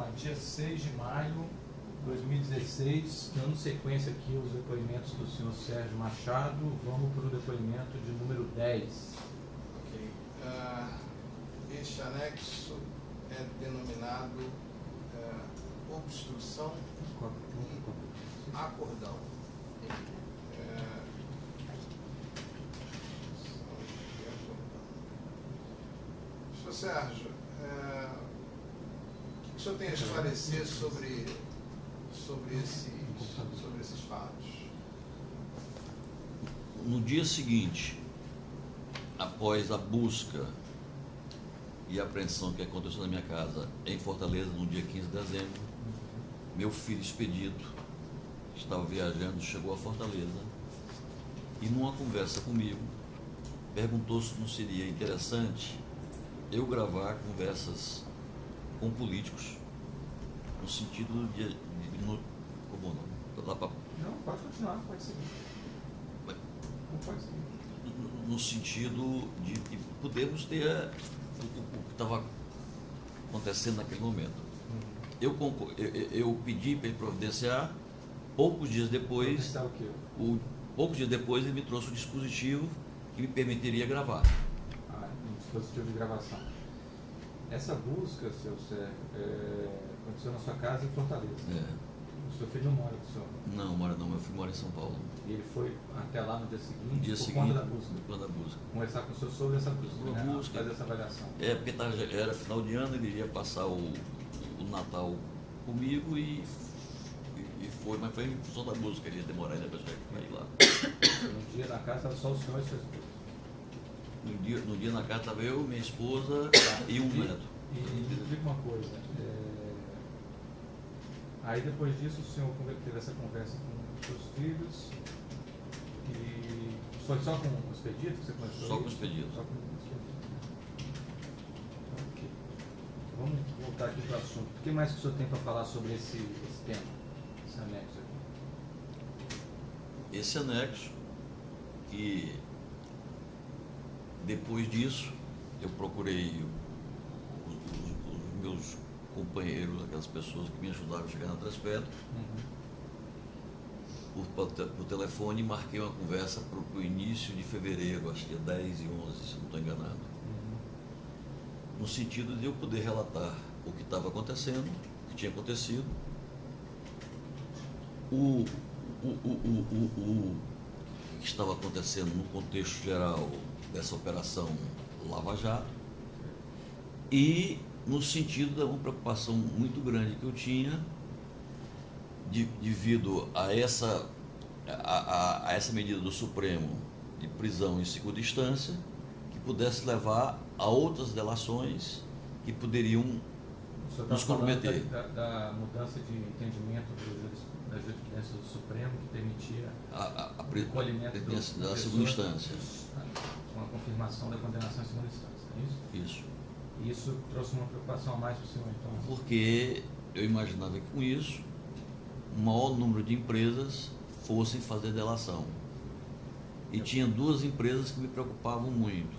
lá, dia 6 de maio de 2016, dando sequência aqui aos depoimentos do senhor Sérgio Machado, vamos para o depoimento de número 10. Ok. Este anexo é denominado obstrução e acordão. Senhor Sérgio, o que o senhor tem a esclarecer sobre esses fatos? No dia seguinte, após a busca e a apreensão que aconteceu na minha casa em Fortaleza, no dia 15 de dezembro, meu filho Expedito estava viajando, chegou a Fortaleza e, numa conversa comigo, perguntou se não seria interessante eu gravar conversas com políticos, no sentido de como não? Lá pra, Não, pode continuar, pode seguir. Não pode seguir. no sentido de podermos ter o que estava acontecendo naquele momento. Eu pedi para ele providenciar, poucos dias depois ele me trouxe o dispositivo que me permitiria gravar. Um dispositivo de gravação. Essa busca, seu Sérgio, aconteceu na sua casa em Fortaleza. O seu filho não mora com o senhor? Não, mora não, meu filho mora em São Paulo. E ele foi até lá no dia seguinte, conta da busca? Por conta da busca. Conversar com o senhor sobre essa busca, fazer essa avaliação. Porque era final de ano, ele iria passar o Natal comigo e foi, mas foi em função da busca, ele ia demorar ainda para ir lá. No dia da casa estava só o senhor e sua esposa? No dia na casa estava eu, minha esposa e um neto. E me diga uma coisa, aí depois disso o senhor teve essa conversa com os seus filhos e foi só com o Expedito que você conversou? Só com o Expedito. Só com o Expedito. Ok. Vamos voltar aqui para o assunto. O que mais que o senhor tem para falar sobre esse tema, esse anexo aqui? Esse anexo, que depois disso eu procurei os meus companheiros, aquelas pessoas que me ajudaram a chegar na Transpetro, por telefone, e marquei uma conversa para o início de fevereiro, acho que é 10 e 11, se não estou enganado. No sentido de eu poder relatar o que estava acontecendo, o que tinha acontecido, o que estava acontecendo no contexto geral dessa operação Lava Jato, e no sentido de uma preocupação muito grande que eu tinha devido a essa medida do Supremo de prisão em segunda instância, que pudesse levar a outras delações que poderiam nos comprometer. Da mudança de entendimento da jurisprudência do Supremo, que permitia o recolhimento da segunda instância. Com a confirmação da condenação em segunda instância, é isso? Isso. E isso trouxe uma preocupação a mais para o senhor, então? Porque eu imaginava que com isso o maior número de empresas fossem fazer delação. E tinha duas empresas que me preocupavam muito: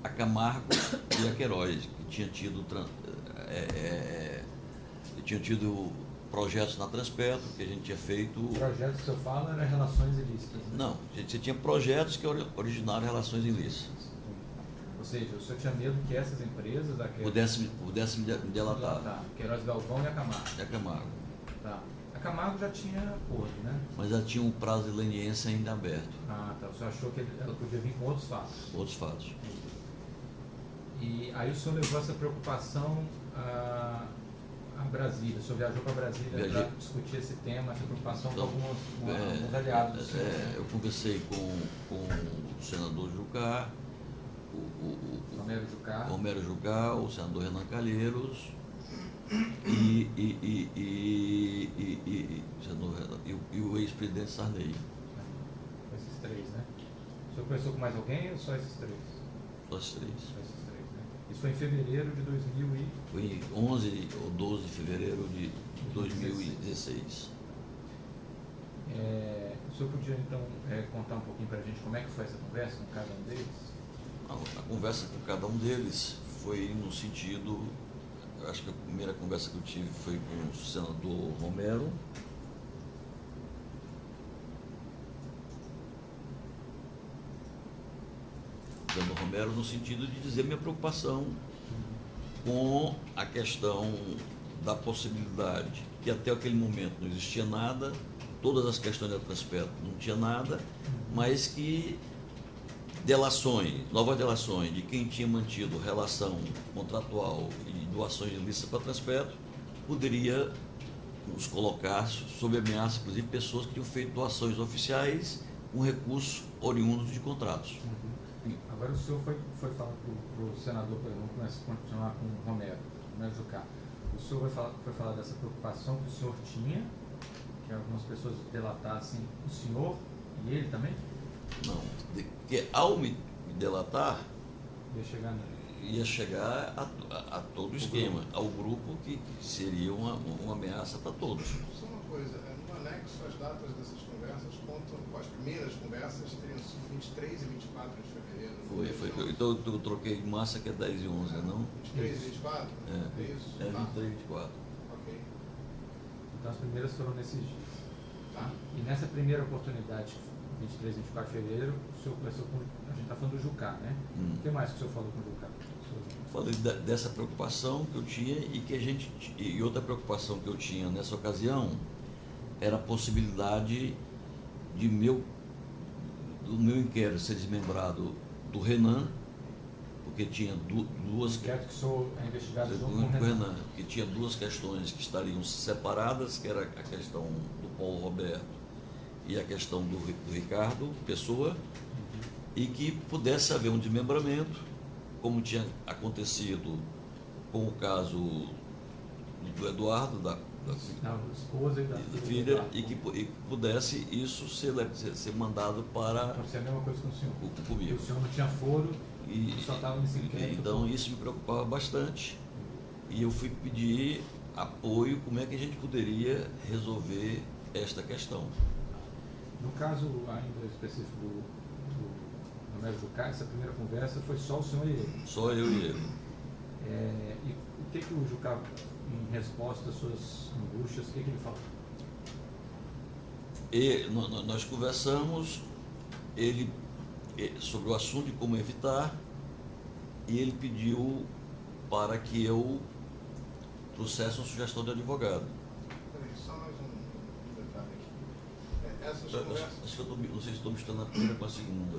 a Camargo e a Queiroz, que tinham tido projetos na Transpetro, que a gente tinha feito... Projetos que o senhor fala eram relações ilícitas, né? Não, você tinha projetos que originaram relações ilícitas. Ou seja, o senhor tinha medo que essas empresas... Pudessem me delatar. Queiroz Galvão e a Camargo. E a Camargo. Tá. A Camargo já tinha acordo, né? Mas já tinha um prazo de leniência ainda aberto. Ah, tá. O senhor achou que ela podia vir com outros fatos? Outros fatos. E aí o senhor levou essa preocupação a Brasília. O senhor viajou para Brasília para discutir esse tema, essa preocupação com alguns aliados do senhor. Eu conversei com o senador Jucá, Romero Jucá, o senador Renan Calheiros e o ex-presidente Sarney. Esses três, né? O senhor conversou com mais alguém ou só esses três? Só esses três. Só esses três, né? Isso foi em fevereiro de 2000 e... Foi em 11 ou 12 de fevereiro de 2016. O senhor podia, então, contar um pouquinho para a gente como é que foi essa conversa com cada um deles? A conversa com cada um deles foi no sentido acho que a primeira conversa que eu tive foi com o senador Romero. Senador Romero, no sentido de dizer minha preocupação com a questão da possibilidade, que até aquele momento não existia nada, todas as questões da Transpetro não tinha nada, mas que novas delações de quem tinha mantido relação contratual e doações ilícitas para a Transpetro, poderia nos colocar sob ameaça, inclusive pessoas que tinham feito doações oficiais com recursos oriundos de contratos. Agora o senhor foi falar para o senador, vamos continuar com o Romero Jucá. O senhor foi falar dessa preocupação que o senhor tinha, que algumas pessoas delatassem o senhor e ele também? Não, porque ao me delatar, ia chegar a todo o esquema, ao grupo que seria uma ameaça para todos. Só uma coisa, no anexo as datas dessas conversas contam, as primeiras conversas teriam sido 23 e 24 de fevereiro. Foi. Então eu troquei massa que é 10 e 11, não? 23 e 24? É isso? É 23 e 24. Ok. Então as primeiras foram nesses dias. Tá. E nessa primeira oportunidade, 23 e 24 de fevereiro, o senhor conversou com. A gente está falando do Jucá, né? O que mais que o senhor falou com o Jucá? Falei dessa preocupação que eu tinha e outra preocupação que eu tinha nessa ocasião era a possibilidade do meu inquérito ser desmembrado do Renan, porque tinha duas. Inquérito que o senhor é investigado junto com o Renan, que tinha duas questões que estariam separadas, que era a questão do Paulo Roberto e a questão do Ricardo Pessoa, e que pudesse haver um desmembramento, como tinha acontecido com o caso do Eduardo, da esposa e da filha, e que pudesse isso ser mandado para. Pode ser a mesma coisa com o senhor. Comigo. O senhor não tinha foro e só estava nesse inquérito. Então isso me preocupava bastante. E eu fui pedir apoio, como é que a gente poderia resolver esta questão. No caso ainda específico do Romero Jucá, essa primeira conversa foi só o senhor e ele? Só eu e ele. E o que o Jucá, em resposta às suas angústias, o que ele falou? Nós conversamos sobre o assunto de como evitar, e ele pediu para que eu trouxesse uma sugestão de advogado. Peraí, só mais um detalhe aqui. Essas conversas... Acho que não sei se estou misturando a primeira com a segunda.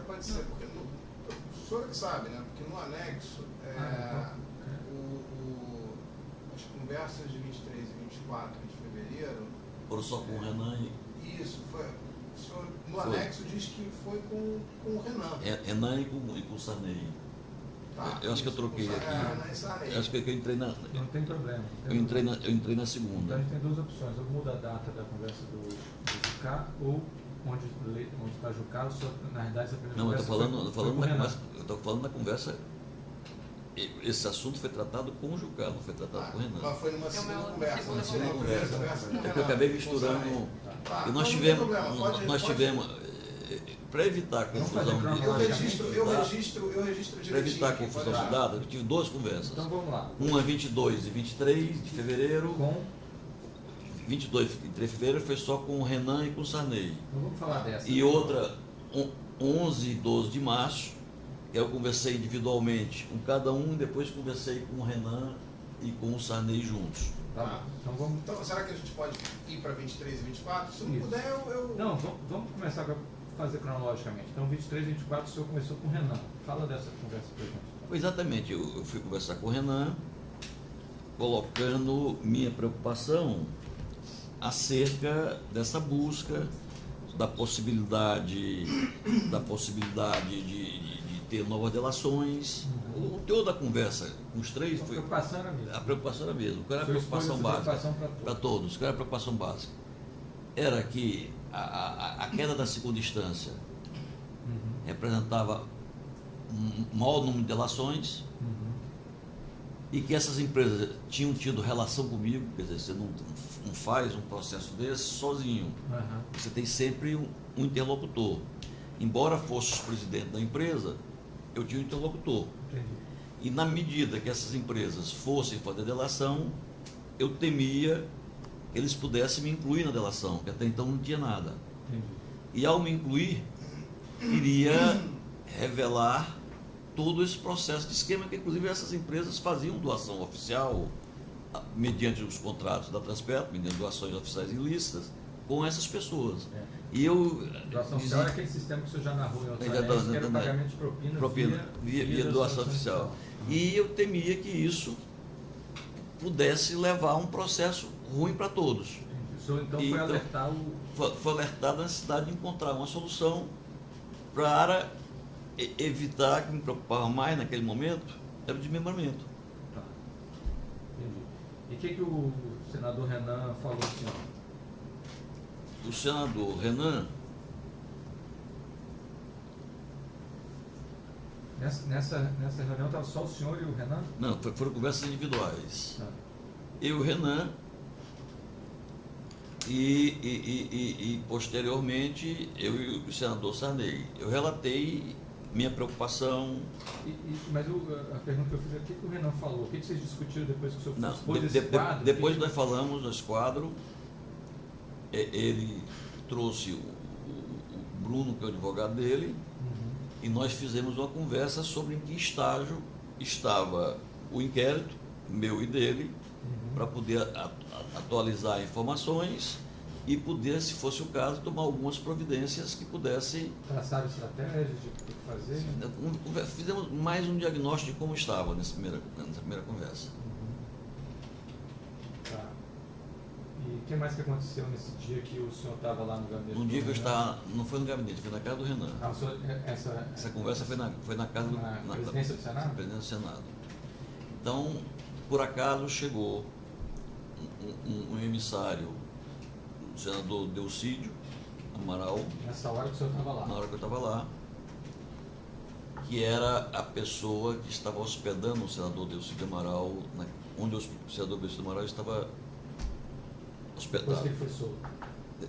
Pode ser, porque o senhor que sabe, né? Porque no anexo, as conversas de 23 e 24 de fevereiro... Foram só com o Renan e... Isso, foi. O senhor, no anexo, diz que foi com o Renan. Renan e com o Sarney. Tá, eu acho que eu troquei aqui. Eu acho que eu entrei na... Não tem problema. Eu entrei na segunda. Então a gente tem duas opções. Ou muda a data da conversa do Jucá, ou onde está Jucá, na realidade essa primeira conversa eu estou falando da conversa. Esse assunto foi tratado com o Jucá, não foi tratado com o Renan. Mas foi numa segunda conversa. Eu acabei misturando. E nós tivemos, para evitar a confusão eu registro direitinho. Para evitar a confusão de dados, eu tive duas conversas. Então vamos lá. Uma 22 e 23 de fevereiro. Com 22 e 23 de fevereiro foi só com o Renan e com o Sarney. Não vamos falar dessa. E outra 11 e 12 de março, que eu conversei individualmente com cada um, e depois conversei com o Renan e com o Sarney juntos. Tá. Então, será que a gente pode ir para 23 e 24? Se não puder, eu... Não, vamos começar a fazer cronologicamente. Então, 23 e 24, o senhor começou com o Renan. Fala dessa conversa para a gente. Exatamente, eu fui conversar com o Renan, colocando minha preocupação acerca dessa busca, da possibilidade de ter novas delações. O teor da conversa com os três foi... A preocupação era a mesma. Qual era a preocupação básica? Para todos. Qual era a preocupação básica? Era que a queda da segunda instância representava um maior número de delações e que essas empresas tinham tido relação comigo. Quer dizer, você não faz um processo desse sozinho. Você tem sempre um interlocutor. Embora fosse o presidente da empresa, eu tinha um interlocutor. Entendi. E na medida que essas empresas fossem fazer delação, eu temia que eles pudessem me incluir na delação, porque até então não tinha nada. Entendi. E ao me incluir, iria revelar todo esse processo de esquema que, inclusive, essas empresas faziam doação oficial, mediante os contratos da Transpetro, mediante doações oficiais ilícitas, com essas pessoas. E eu... Doação oficial é aquele sistema que o senhor já narrou em outros anéis, que era o pagamento de propina via doação oficial. E eu temia que isso pudesse levar a um processo ruim para todos. O senhor então foi alertar Foi alertado a necessidade de encontrar uma solução para evitar, que me preocupava mais naquele momento, era o desmembramento. Tá. Entendi. E o que o senador Renan falou, senhor? O senador Renan... Nessa reunião estava só o senhor e o Renan? Não, foram conversas individuais. Tá. Eu e o Renan, e posteriormente eu e o senador Sarney. Eu relatei minha preocupação. Mas a pergunta que eu fiz é: o que o Renan falou? O que vocês discutiram depois que o senhor Não, expôs esse quadro? Depois nós falamos nesse quadro, ele trouxe o Bruno, que é o advogado dele, e nós fizemos uma conversa sobre em que estágio estava o inquérito, meu e dele, para poder atualizar informações e poder, se fosse o caso, tomar algumas providências que pudessem... Traçar estratégias de o que fazer? Fizemos mais um diagnóstico de como estava nessa primeira conversa. Tá. E o que mais que aconteceu nesse dia que o senhor estava lá no gabinete? No dia que eu estava... Não foi no gabinete, foi na casa do Renan. Essa conversa foi na casa na presidência do Senado? Na presidência do Senado. Então, por acaso, chegou um emissário, o senador Delcídio Amaral. Nessa hora que o senhor estava lá? Na hora que eu estava lá, que era a pessoa que estava hospedando o senador Delcídio Amaral, onde o senador Delcídio Amaral estava hospedado. Depois que ele foi solto?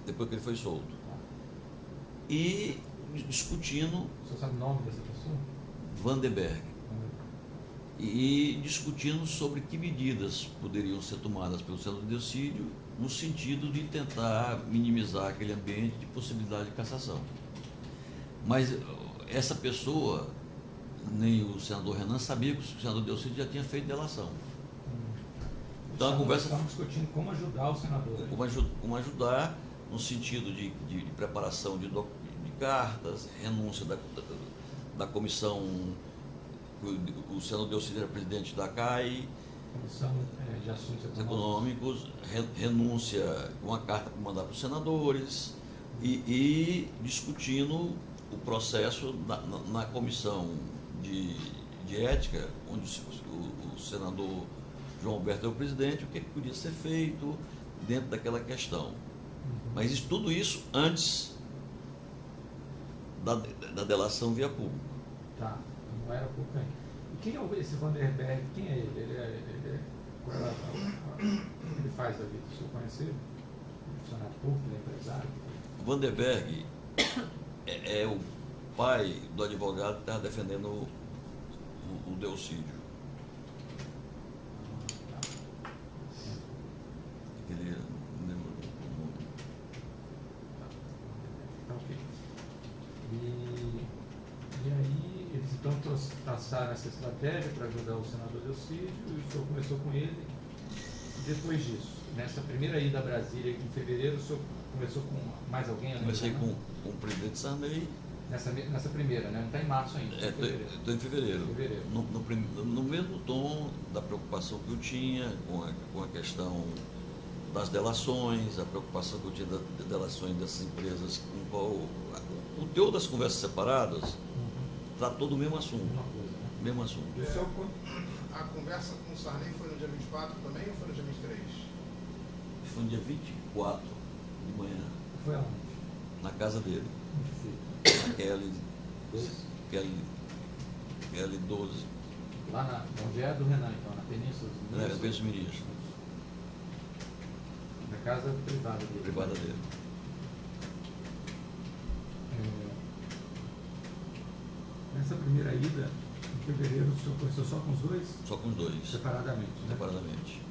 Depois que ele foi solto. E discutindo... O senhor sabe o nome dessa pessoa? Vandenberg. E discutindo sobre que medidas poderiam ser tomadas pelo senador Delcídio no sentido de tentar minimizar aquele ambiente de possibilidade de cassação. Mas essa pessoa, nem o senador Renan, sabia que o senador Delcídio já tinha feito delação. Então a conversa... Estamos discutindo como ajudar o senador. Como ajudar no sentido de preparação de cartas, renúncia da comissão... O senador Delcídio era presidente da CAI, Comissão de Assuntos Econômicos, renúncia, uma carta para mandar para os senadores e discutindo o processo na comissão de ética, onde o senador João Alberto é o presidente, o que podia ser feito dentro daquela questão. Mas tudo isso antes da delação via público. Tá. Não era público ainda. E quem é esse Vandenberg? Quem é ele? O que ele faz da vida? O senhor conhece ele? Funcionário público, ele é empresário? Vandenberg é o pai do advogado que estava defendendo o Delcídio. Ele não lembro o nome. Tá, ok. E aí eles então traçaram essa estratégia para ajudar o senador Delcídio, e o senhor começou com ele. Depois disso, nessa primeira ida a Brasília, em fevereiro, o senhor conversou com mais alguém? Comecei com o presidente Sarney. Nessa primeira, né? Não está em março ainda. Estou em fevereiro. No mesmo tom da preocupação que eu tinha com a questão das delações, a preocupação que eu tinha das delações dessas empresas, com qual o teor das conversas separadas tratou do mesmo assunto. Mesmo assunto. A conversa com o Sarney foi no dia 24 também ou foi no dia 23? Foi no dia 24 de manhã. Foi aonde? Na casa dele. Na Kelly 12. Lá onde é do Renan, então, na Península dos Ministros? Península dos Ministros. Na casa privada dele. Privada dele. Nessa primeira ida, fevereiro o senhor conversou só com os dois? Só com os dois. Separadamente, né? Separadamente.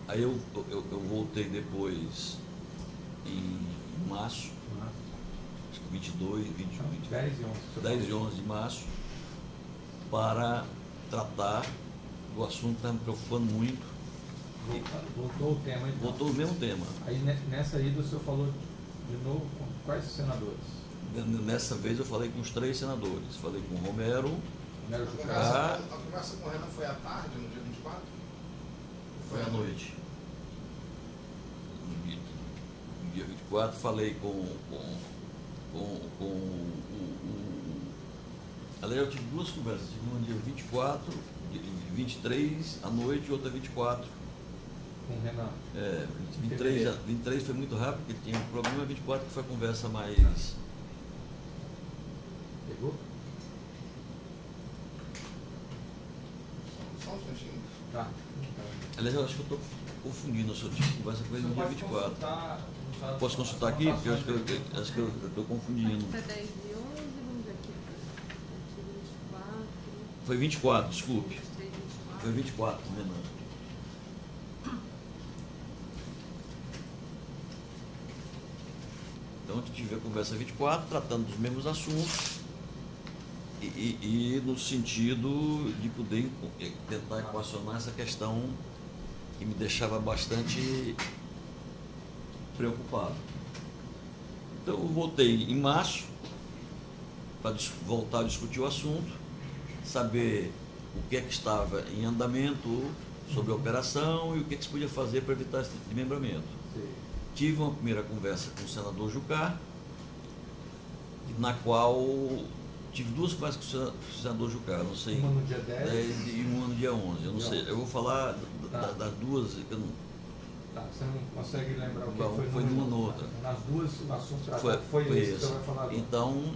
Aí eu voltei depois em março, acho que 22, 21, 10 e 11. 10 e 11 de março, para tratar do assunto que estava me preocupando muito. Voltou o tema, então. Voltou o mesmo tema. Aí nessa ida o senhor falou de novo com quais senadores? Nessa vez eu falei com os 3 senadores. Falei com o Romero. A conversa com o Renan foi à tarde, no dia 24? Foi à noite. No dia 24 falei com aliás, eu tive 2 conversas. Tive uma no dia 24, 23 à noite e outra 24. Com o Renan? 23 foi muito rápido, porque tinha um problema. 24 que foi a conversa mais... Pegou? Só um instantinho. Tá. Aliás, eu acho que eu estou confundindo. Eu só tive conversa com ele no dia 24. Posso consultar aqui? Porque eu acho que eu estou confundindo. Foi 10 e 11, vamos ver aqui. 24. Foi 24, desculpe. 23, 24. Foi 24, Renan. Então, a gente tive a conversa 24, tratando dos mesmos assuntos e no sentido de poder tentar equacionar essa questão que me deixava bastante preocupado. Então, eu voltei em março para voltar a discutir o assunto, saber o que é que estava em andamento sobre a operação e o que é que se podia fazer para evitar esse desmembramento. Tive uma primeira conversa com o senador Jucá, na qual tive 2 conversas com o senador Jucá, não sei. Uma no dia 10 e uma no dia 11, eu não sei. Eu vou falar das duas. Que eu não... Tá, você não consegue lembrar o que Bom, foi numa ou outra. Nas duas, o assunto tratado foi esse que você vai falar agora. Então,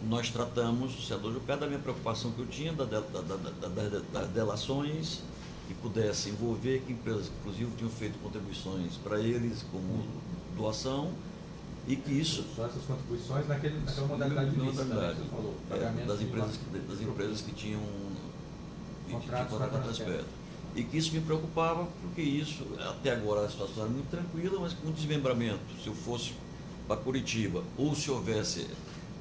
nós tratamos, o senador Jucá, da minha preocupação que eu tinha, das delações que pudesse envolver, que empresas que inclusive tinham feito contribuições para eles como doação, e que isso... Só essas contribuições naquela modalidade lícita, né, que você falou. Das empresas que tinham contratos perto. E que isso me preocupava, porque isso, até agora a situação era muito tranquila, mas com o desmembramento, se eu fosse para Curitiba, ou se houvesse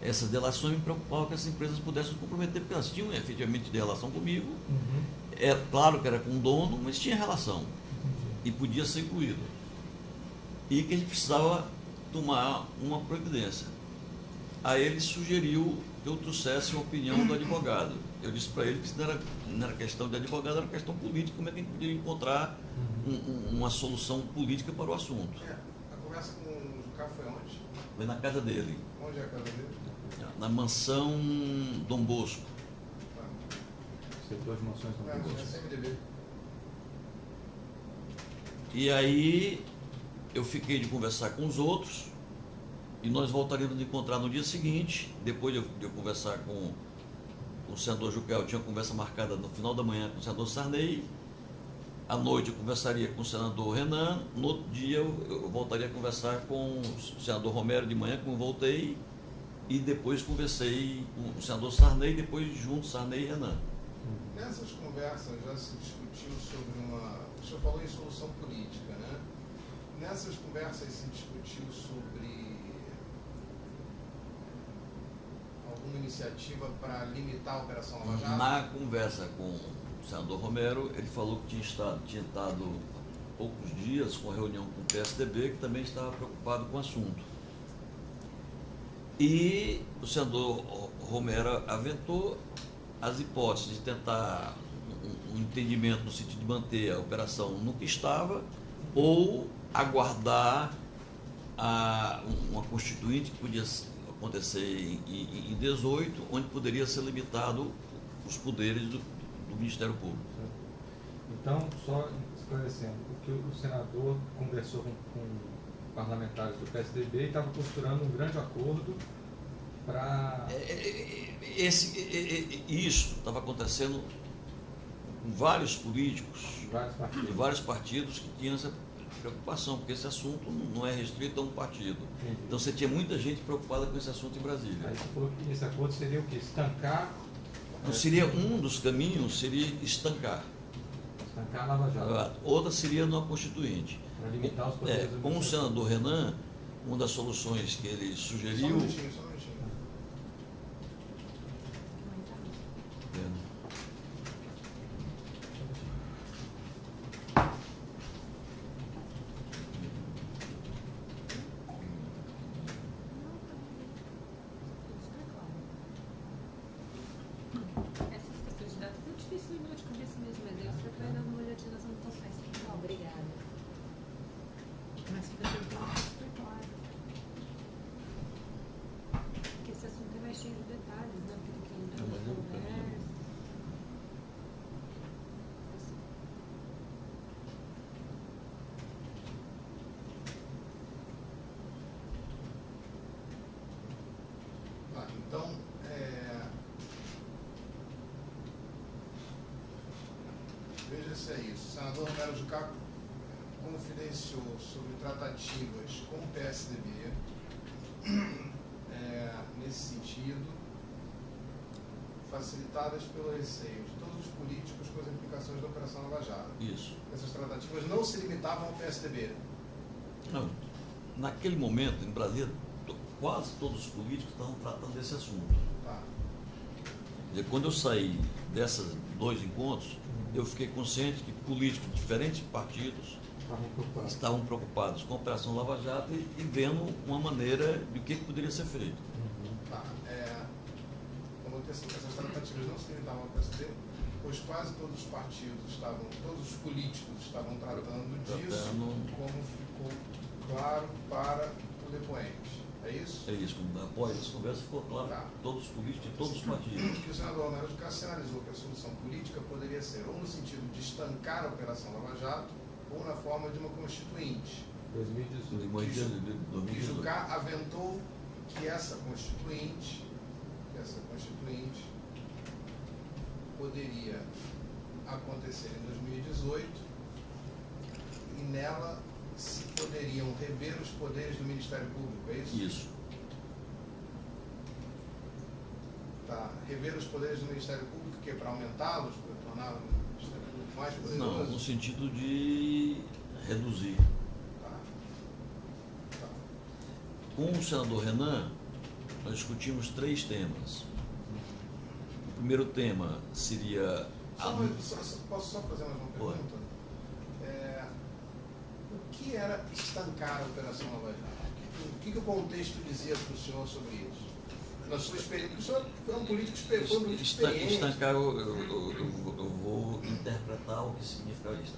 essas delações, me preocupava que essas empresas pudessem se comprometer, porque elas tinham efetivamente relação comigo. É claro que era com o dono, mas tinha relação e podia ser incluído. E que a gente precisava tomar uma providência. Aí ele sugeriu que eu trouxesse a opinião do advogado. Eu disse para ele que isso não era questão de advogado, era questão política, como é que a gente poderia encontrar uma solução política para o assunto. A conversa com o Jucá foi onde? Foi na casa dele. Onde é a casa dele? Na mansão Dom Bosco. Setor de mansões Dom Bosco. É CMDB. E aí eu fiquei de conversar com os outros e nós voltaríamos a nos encontrar no dia seguinte, depois de eu conversar com o senador Jucá. Eu tinha uma conversa marcada no final da manhã com o senador Sarney. À noite eu conversaria com o senador Renan. No outro dia eu voltaria a conversar com o senador Romero de manhã, como eu voltei, e depois conversei com o senador Sarney, depois junto Sarney e Renan. Nessas conversas já se discutiu sobre o senhor falou em solução política, né? Nessas conversas se discutiu sobre alguma iniciativa para limitar a Operação Lava Jato? Na conversa com o senador Romero, ele falou que tinha estado há poucos dias com a reunião com o PSDB, que também estava preocupado com o assunto. E o senador Romero aventou as hipóteses de tentar um entendimento no sentido de manter a operação no que estava, ou aguardar uma constituinte que podia acontecer em 18, onde poderia ser limitado os poderes do Ministério Público. Então, só esclarecendo, o que o senador conversou com parlamentares do PSDB e estava costurando um grande acordo para... Isso estava acontecendo com vários políticos, vários partidos. de vários partidos que tinham preocupação, porque esse assunto não é restrito a um partido. Entendi. Então você tinha muita gente preocupada com esse assunto em Brasília. Aí você falou que esse acordo seria o quê? Estancar... Então, seria um dos caminhos, seria estancar. Estancar a Lava Jato. Outra seria no Constituinte. Para limitar os poderes do Com o senador Renan, uma das soluções que ele sugeriu... Só um minutinho. Essas questões de datas é difícil lembrar de cabeça mesmo, mas aí você vai dando uma olhadinha nas anotações. Obrigada. Mas fica tudo super claro. Porque esse assunto é mais cheio de detalhes, né? Porque tem que entrar na conversa. Então, veja se é isso. O senador Romero Jucá confidenciou sobre tratativas com o PSDB, nesse sentido, facilitadas pelo receio de todos os políticos com as implicações da Operação Lava Jato. Isso. Essas tratativas não se limitavam ao PSDB. Não. Naquele momento, em Brasília, quase todos os políticos estavam tratando desse assunto. Tá. E quando eu saí desses 2 encontros, eu fiquei consciente que políticos de diferentes partidos estavam preocupados com a Operação Lava Jato e vendo uma maneira de o que poderia ser feito. Tá. Como essas tratativas não se limitavam ao PSDB, pois quase todos os partidos todos os políticos estavam tratando disso, como ficou claro para o depoente. É isso? É isso. Após essa conversa ficou claro, Tá. todos os políticos de todos os partidos. Que o senador Romero Jucá sinalizou que a solução política poderia ser ou no sentido de estancar a Operação Lava Jato ou na forma de uma constituinte. 2018. E Jucá aventou que essa constituinte poderia acontecer em 2018 e nela se poderiam rever os poderes do Ministério Público, é isso? Isso. Tá. Rever os poderes do Ministério Público, que é para aumentá-los, para tornar o Ministério Público mais poderoso? Não, no sentido de reduzir. Tá. Com o senador Renan, nós discutimos 3 temas. O primeiro tema seria... Posso só fazer mais uma pergunta? O que era estancar a Operação Lava Jato? O que o contexto dizia para o senhor sobre isso? Na sua experiência, o senhor foi um político experiente. Estancar, eu vou interpretar o que significa isso.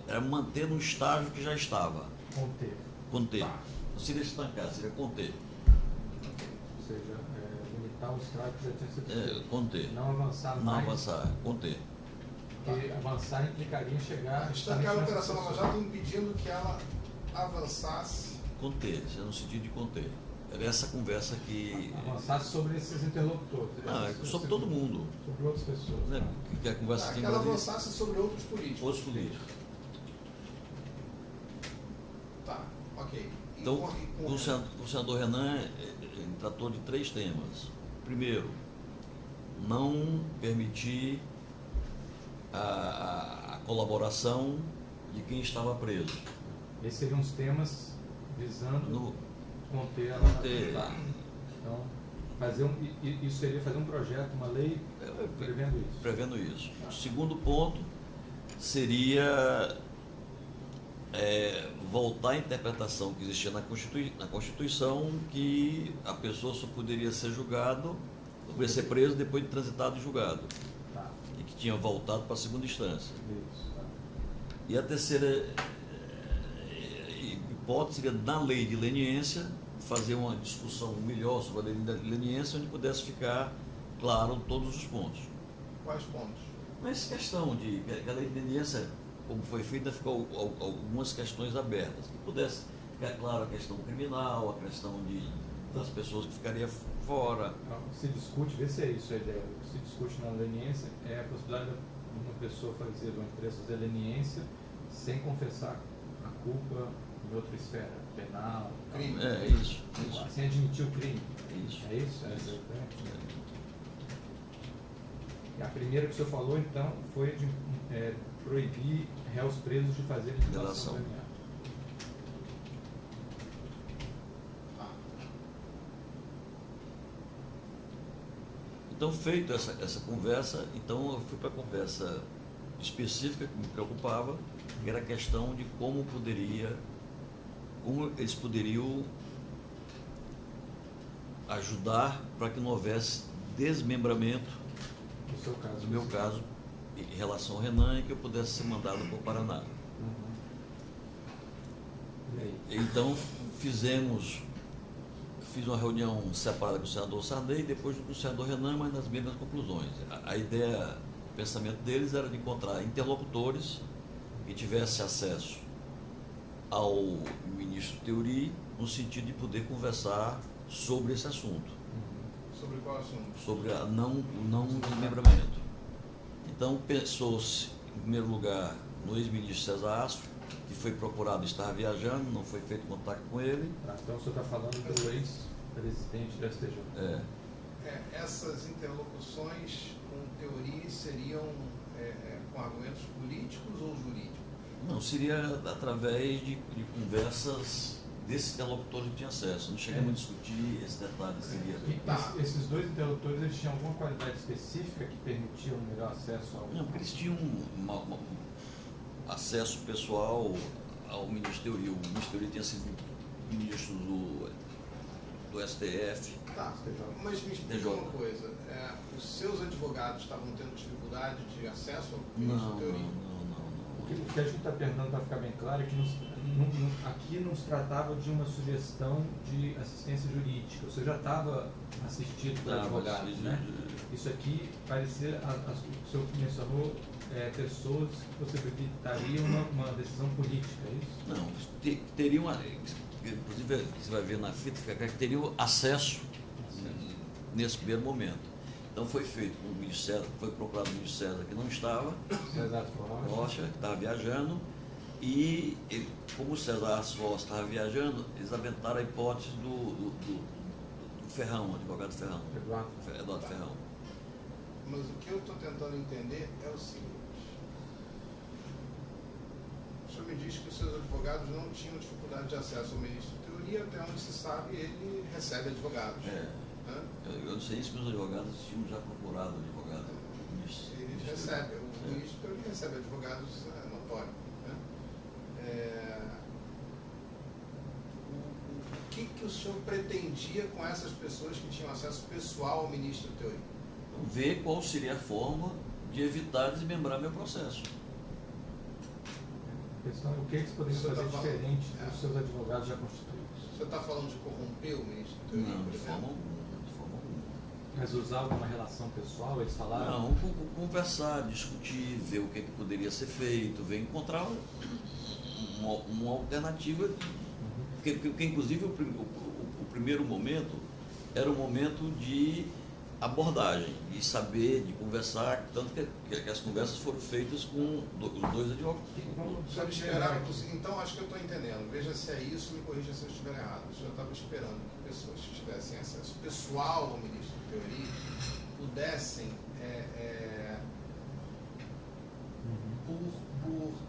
É manter no estágio que já estava. Conter. Tá. Não seria estancar, seria conter. Ou seja, limitar o estrago que já tinha sido feito. Conter. Não avançar Não mais. avançar, conter. Porque avançar implicaria em chegar... Estancar a Operação Lava Jato impedindo que ela avançasse. Conter, isso é no sentido de conter. Era essa conversa que... Avançasse sobre esses interlocutores. Sobre todo mundo. Sobre outras pessoas. Né? Que a conversa Que ela avançasse sobre outros políticos. Outros políticos. Tá, ok. Então, o senador Renan ele tratou de 3 temas. Primeiro, não permitir a colaboração de quem estava preso. Esses seriam os temas visando conter a Tá. Então, isso seria fazer um projeto, uma lei prevendo isso. Prevendo isso. O segundo ponto seria voltar à interpretação que existia na Constituição, que a pessoa só poderia ser julgado, poderia ser preso depois de transitado e julgado. Tá. E que tinha voltado para a segunda instância. Isso, tá. E a terceira hipótese seria, na lei de leniência, fazer uma discussão melhor sobre a lei de leniência, onde pudesse ficar claro todos os pontos. Quais pontos? Mas questão de que a lei de leniência, como foi feita, ficou algumas questões abertas, que pudesse ficar claro a questão criminal, a questão das pessoas que ficariam fora. Se discute, vê se é isso a ideia. O que se discute na leniência é a possibilidade de uma pessoa fazer uma empresa fazer leniência sem confessar a culpa em outra esfera, penal. Crime. Isso. Sem admitir o crime. Isso. É isso? E a primeira que o senhor falou, então, foi de proibir réus presos de fazer delação premiada. Então, feito essa conversa, então eu fui para a conversa específica que me preocupava, que era a questão de como eles poderiam ajudar para que não houvesse desmembramento, No seu caso. no meu caso, em relação ao Renan, e que eu pudesse ser mandado para o Paraná. E aí? Então, fiz uma reunião separada com o senador Sarney e depois com o senador Renan, mas nas mesmas conclusões. A ideia, o pensamento deles era de encontrar interlocutores que tivessem acesso ao ministro Theory, no sentido de poder conversar sobre esse assunto. Sobre qual assunto? Sobre o não desmembramento. Então, pensou-se, em primeiro lugar, no ex-ministro César Astro, que foi procurado estar viajando, não foi feito contato com ele. Então o senhor está falando do ex-presidente do STJ. Essas interlocuções com Theory seriam com argumentos políticos ou jurídicos? Não, seria através de conversas desses interlocutores que tinham acesso. Não chegamos a discutir esse detalhe. Esses dois interlocutores, eles tinham alguma qualidade específica que permitia um melhor acesso ao... Não, porque eles tinham acesso pessoal ao ministro Theory. O ministro Theory tinha sido ministro do STF. Tá, mas me explica uma coisa. Os seus advogados estavam tendo dificuldade de acesso ao ministro Theory? Não. O que a gente está perguntando, para ficar bem claro, é que aqui não se tratava de uma sugestão de assistência jurídica. Você já estava assistido por advogados, né? Isso aqui parecia, o senhor mencionou pessoas que possibilitariam uma decisão política, é isso? Não, teriam, inclusive você vai ver na fita, que teriam acesso nesse primeiro momento. Então foi feito com o ministro César, foi procurado o ministro César, que não estava, César Rocha, que estava viajando, e como o César Rocha estava viajando, eles aventaram a hipótese do Ferrão, advogado Ferrão. Eduardo Ferrão. Mas o que eu estou tentando entender é o seguinte. O senhor me diz que os seus advogados não tinham dificuldade de acesso ao ministro Theory, até onde se sabe, ele recebe advogados. Eu não sei se meus advogados tinham já procurado advogado. Eles recebem, o ministro Theory recebe advogados, é notório. O que o senhor pretendia com essas pessoas que tinham acesso pessoal ao ministro Theory? Ver qual seria a forma de evitar desmembrar meu processo. A questão é o que eles poderiam fazer diferente dos seus advogados já constituídos. O senhor está falando de corromper o ministro Theory, por exemplo? Não, de forma alguma. Mas usar alguma relação pessoal, eles falaram? Não, conversar, discutir, ver o que poderia ser feito, ver encontrar uma alternativa. Porque inclusive, o primeiro momento era um momento de abordagem, de saber, de conversar, tanto que as conversas foram feitas com os dois advogados. Então, acho que eu estou entendendo. Veja se é isso, me corrija se eu estiver errado. O senhor estava esperando que pessoas que tivessem acesso pessoal ao ministro Theory pudessem,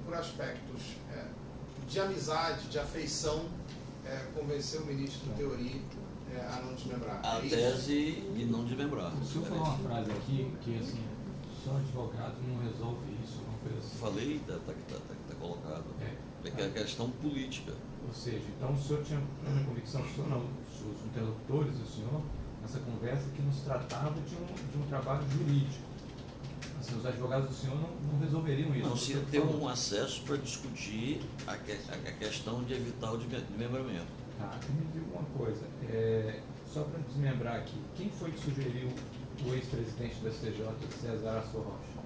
por aspectos de amizade, de afeição, convencer o ministro Theory a não desmembrar. A tese de não desmembrar. O senhor falou uma frase aqui que, assim, só advogado não resolve isso, alguma coisa assim. Falei, está colocado. É que é questão política. Ou seja, então o senhor tinha uma convicção, os interlocutores do senhor, nessa conversa, que nos tratava de um trabalho jurídico. Assim, os advogados do senhor não resolveriam isso. Não, se ter um acesso para discutir a questão de evitar o desmembramento. Tá, me diga uma coisa, só para desmembrar aqui, quem foi que sugeriu o ex-presidente do STJ, César Astro Rocha?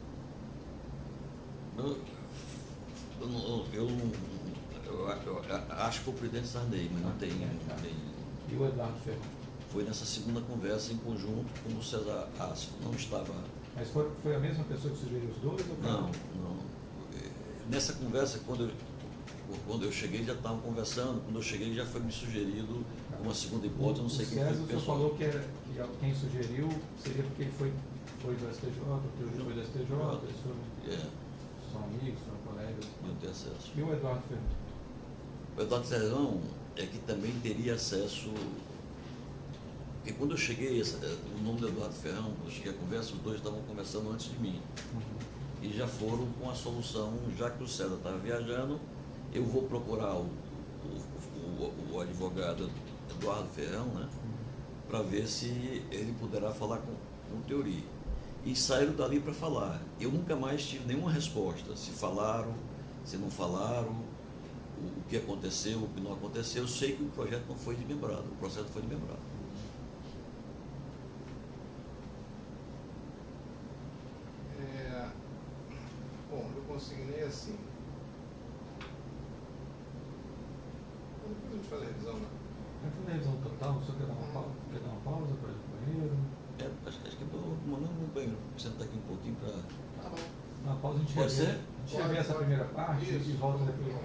Eu acho que foi o presidente Sarney, mas não tem. E o Eduardo Ferrão? Foi nessa segunda conversa em conjunto com o César Astro, não estava... Mas foi a mesma pessoa que sugeriu os dois? Ou não. Nessa conversa, quando quando eu cheguei já estavam conversando, quando eu cheguei já foi me sugerido uma segunda hipótese, não sei quem foi o pessoal. Falou que quem sugeriu seria porque ele foi do STJ, o teu foi do STJ, eles são amigos, são colegas. Eu tenho acesso. E o Eduardo Ferrão? O Eduardo Ferrão é que também teria acesso, porque quando eu cheguei, o nome do Eduardo Ferrão, quando eu cheguei à conversa, os dois estavam conversando antes de mim. E já foram com a solução, já que o César estava viajando, eu vou procurar o advogado Eduardo Ferrão, né, para ver se ele poderá falar com o Teori. E saíram dali para falar. Eu nunca mais tive nenhuma resposta, se falaram, se não falaram, o que aconteceu, o que não aconteceu. Eu sei que o projeto não foi desmembrado, o processo foi desmembrado. Bom, eu consignei assim. Depois a gente faz a revisão, né? Vai fazer a revisão total, só quer dar uma pausa para ir no banheiro? Acho que eu vou mandar no banheiro, sentar aqui um pouquinho para... Tá bom. Na pausa a gente Pode ser? A gente revê essa primeira parte e volta depois.